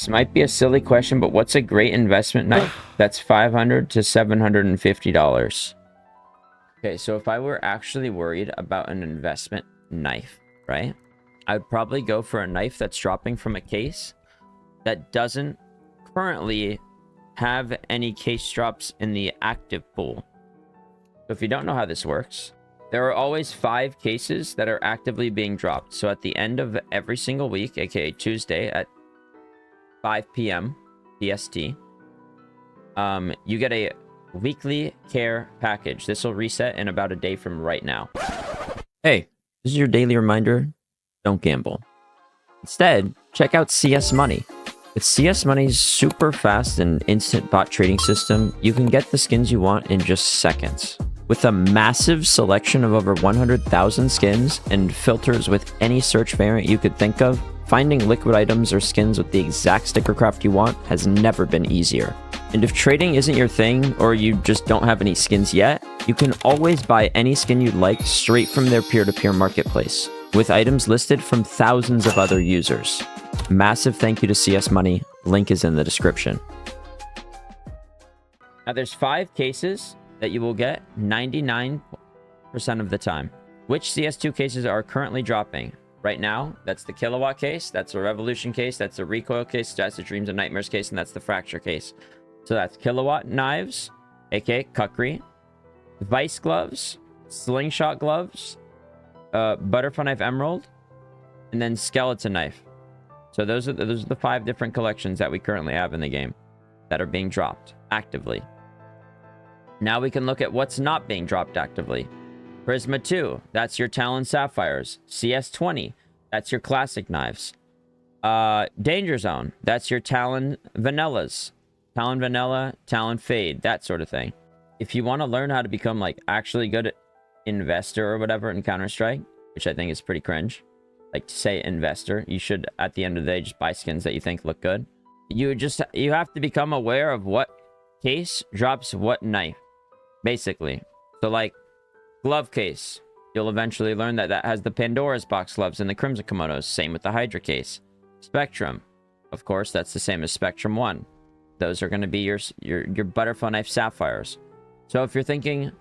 This might be a silly question, but what's a great investment knife that's $500 to $750? Okay, so if I were actually worried about an investment knife, right? I'd probably go for a knife that's dropping from a case that doesn't currently have any case drops in the active pool. So if you don't know how this works, there are always 5 cases that are actively being dropped. So at the end of every single week, aka Tuesday at 5 p.m. PST, you get a weekly care package. This will reset in about a day from right now. Hey, this is your daily reminder. Don't gamble. Instead, check out CSMONEY. With CSMONEY's super fast and instant bot trading system, you can get the skins you want in just seconds. With a massive selection of over 100,000 skins and filters with any search variant you could think of, finding liquid items or skins with the exact sticker craft you want has never been easier. And if trading isn't your thing, or you just don't have any skins yet, you can always buy any skin you'd like straight from their peer-to-peer marketplace, with items listed from thousands of other users. Massive thank you to CSMONEY. Link is in the description. Now there's 5 cases that you will get 99% of the time. Which CS2 cases are currently dropping? Right now, that's the Kilowatt case, that's the Revolution case, that's the Recoil case, that's the Dreams and Nightmares case, and that's the Fracture case. So that's Kilowatt knives, aka Kukri, Vice gloves, Slingshot gloves, Butterfly knife Emerald, and then Skeleton knife. So those are the 5 different collections that we currently have in the game that are being dropped actively. Now we can look at what's not being dropped actively. Prisma 2, that's your Talon Sapphires. CS20, that's your classic knives. Danger Zone, that's your Talon Vanillas. Talon Vanilla, Talon Fade, that sort of thing. If you want to learn how to become like actually good investor or whatever in Counter-Strike, which I think is pretty cringe, like to say investor, you should at the end of the day just buy skins that you think look good. You have to become aware of what case drops what knife, basically. So like glove case, you'll eventually learn that that has the Pandora's box gloves and the Crimson Kimonos. Same with the Hydra case. Spectrum, of course, that's the same as Spectrum 1. Those are going to be your Butterfly knife Sapphires. So if you're thinking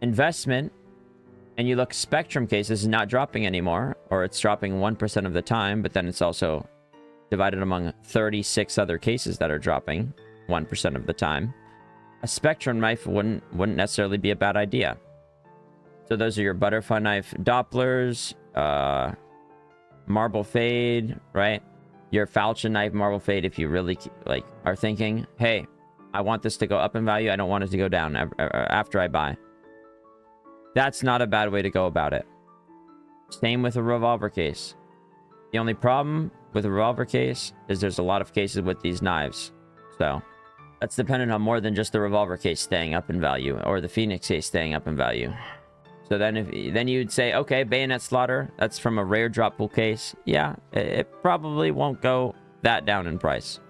investment and you look, Spectrum cases is not dropping anymore, or it's dropping 1% of the time, but then it's also divided among 36 other cases that are dropping 1% of the time, a Spectrum knife wouldn't necessarily be a bad idea. So those are your Butterfly knife Dopplers, Marble Fade, right? Your Falchion knife Marble Fade, if you really like are thinking, hey, I want this to go up in value, I don't want it to go down after I buy. That's not a bad way to go about it. Same with a revolver case. The only problem with a revolver case is there's a lot of cases with these knives. So that's dependent on more than just the revolver case staying up in value or the Phoenix case staying up in value. So then you'd say, okay, Bayonet Slaughter, that's from a rare drop pool case. Yeah, it probably won't go that down in price.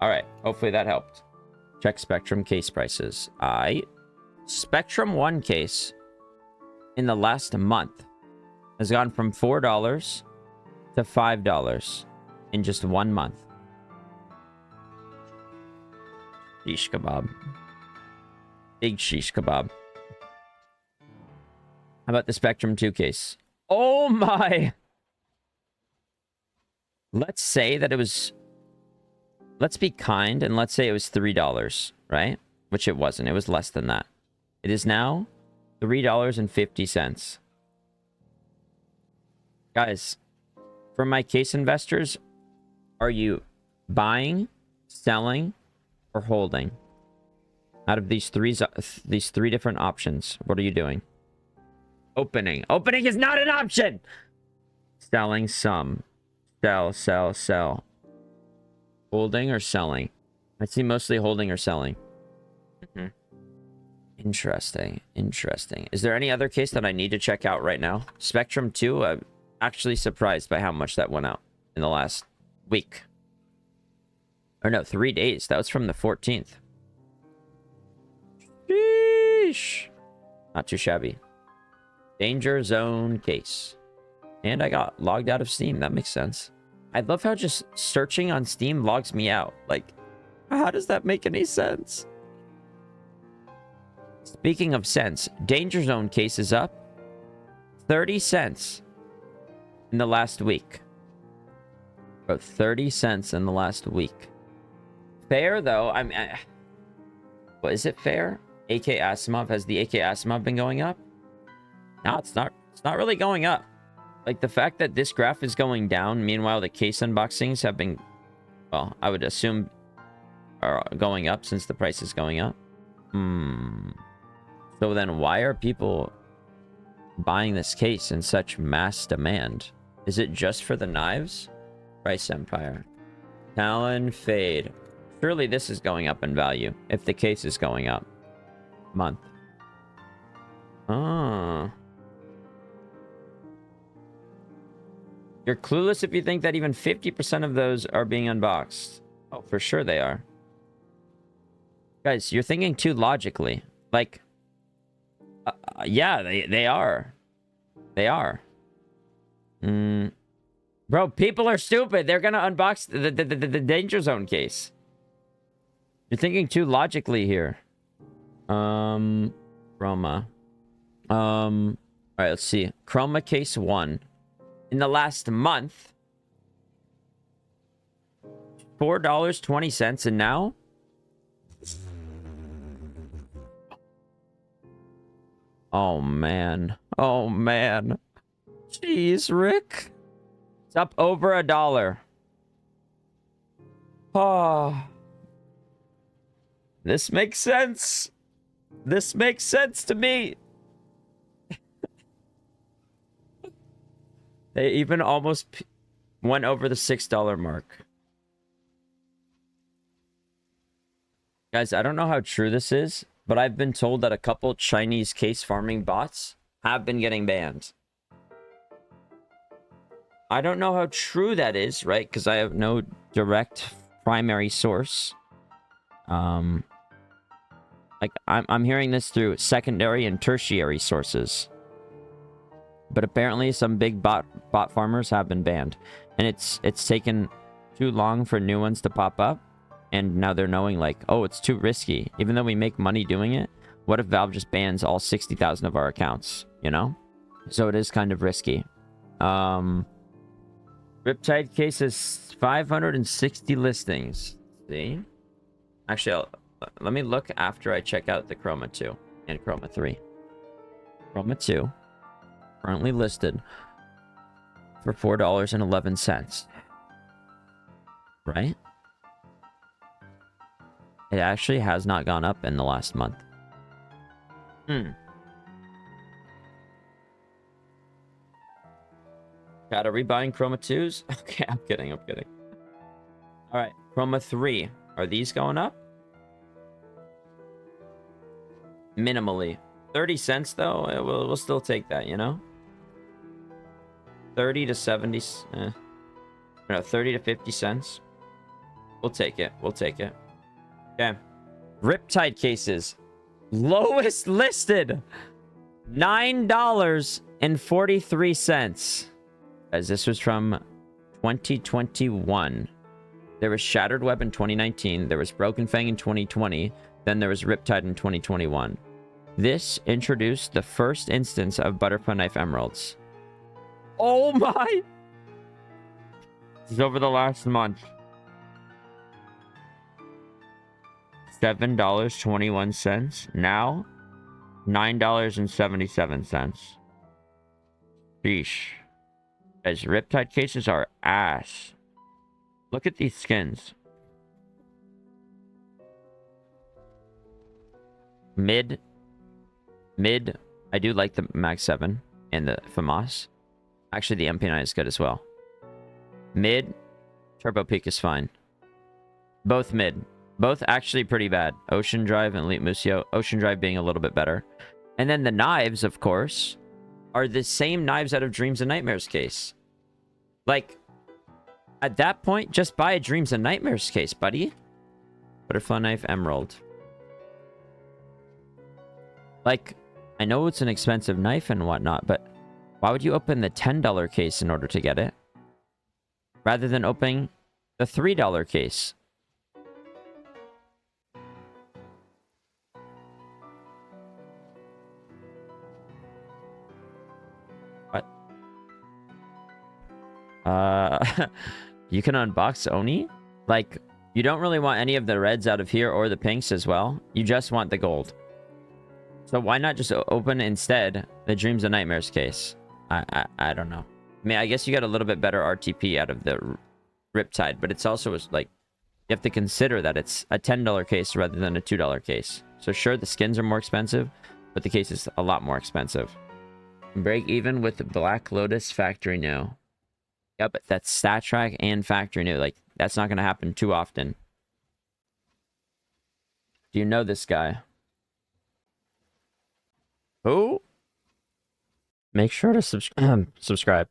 All right, hopefully that helped. Check Spectrum case prices. Spectrum 1 case in the last month has gone from $4 to $5 in just 1 month. Shish kebab. Big shish kebab. How about the Spectrum 2 case? Oh my! Let's say that it was... Let's be kind, and let's say it was $3, right? Which it wasn't. It was less than that. It is now $3.50. Guys, for my case investors, are you buying, selling, or holding? Out of these three different options, what are you doing? Opening. Opening is not an option! Selling some. Sell, sell, sell. Holding or selling? I see mostly holding or selling. Interesting. Interesting. Is there any other case that I need to check out right now? Spectrum 2, I'm actually surprised by how much that went out in the last week. Or no, 3 days. That was from the 14th. Sheesh. Not too shabby. Danger Zone case. And I got logged out of Steam. That makes sense. I love how just searching on Steam logs me out. Like, how does that make any sense? Speaking of sense, Danger Zone case is up 30 cents in the last week. Bro, 30 cents in the last week. Fair, though. What is it fair? AK Asimov. Has the AK Asimov been going up? No, it's not. It's not really going up. Like, the fact that this graph is going down, meanwhile the case unboxings have been, well, I would assume are going up since the price is going up. So then why are people buying this case in such mass demand? Is it just for the knives? Price Empire. Talon Fade. Surely this is going up in value if the case is going up. Month. Oh. You're clueless if you think that even 50% of those are being unboxed. Oh, for sure they are. Guys, you're thinking too logically. Like, yeah, they are. They are. Bro, people are stupid. They're gonna unbox the Danger Zone case. You're thinking too logically here. Roma. Alright, let's see. Chroma case 1. In the last month, $4.20, and now oh man. Oh man. Jeez, Rick. It's up over $1. Oh. This makes sense. This makes sense to me. They even almost went over the $6 mark. Guys, I don't know how true this is, but I've been told that a couple Chinese case farming bots have been getting banned. I don't know how true that is, right? Because I have no direct primary source. Like, I'm hearing this through secondary and tertiary sources. But apparently some big bot farmers have been banned. And it's taken too long for new ones to pop up. And now they're knowing, like, oh, it's too risky. Even though we make money doing it, what if Valve just bans all 60,000 of our accounts, you know? So it is kind of risky. Riptide case has 560 listings. See? Actually, let me look after I check out the Chroma 2 and Chroma 3. Chroma 2. Currently listed for $4.11. Right? It actually has not gone up in the last month. Got are we buying Chroma 2s? Okay, I'm kidding. Alright, Chroma 3. Are these going up? Minimally. 30 cents, though? We'll still take that, you know? 30 to 70... No, 30 to 50 cents. We'll take it. Okay. Riptide cases. Lowest listed. $9.43. As this was from 2021. There was Shattered Web in 2019. There was Broken Fang in 2020. Then there was Riptide in 2021. This introduced the first instance of Butterfly Knife Emeralds. Oh my! This is over the last month. $7.21. Now, $9.77. Sheesh. As Riptide cases are ass. Look at these skins. Mid. I do like the Mag 7 and the FAMAS. Actually, the MP9 is good as well. Mid. Turbo Peak is fine. Both mid. Both actually pretty bad. Ocean Drive and Elite Museo. Ocean Drive being a little bit better. And then the knives, of course, are the same knives out of Dreams and Nightmares case. Like, at that point, just buy a Dreams and Nightmares case, buddy. Butterfly Knife Emerald. Like, I know it's an expensive knife and whatnot, but why would you open the $10 case in order to get it? rather than opening the $3 case. What? You can unbox Oni? Like, you don't really want any of the reds out of here or the pinks as well. You just want the gold. So why not just open instead the Dreams and Nightmares case? I don't know. I mean, I guess you got a little bit better RTP out of the Riptide, but it's also like you have to consider that it's a $10 case rather than a $2 case. So sure, the skins are more expensive, but the case is a lot more expensive. Break even with the Black Lotus factory new. Yeah, but that's stat track and factory new. Like, that's not going to happen too often. Do you know this guy? Who? Make sure to subscribe.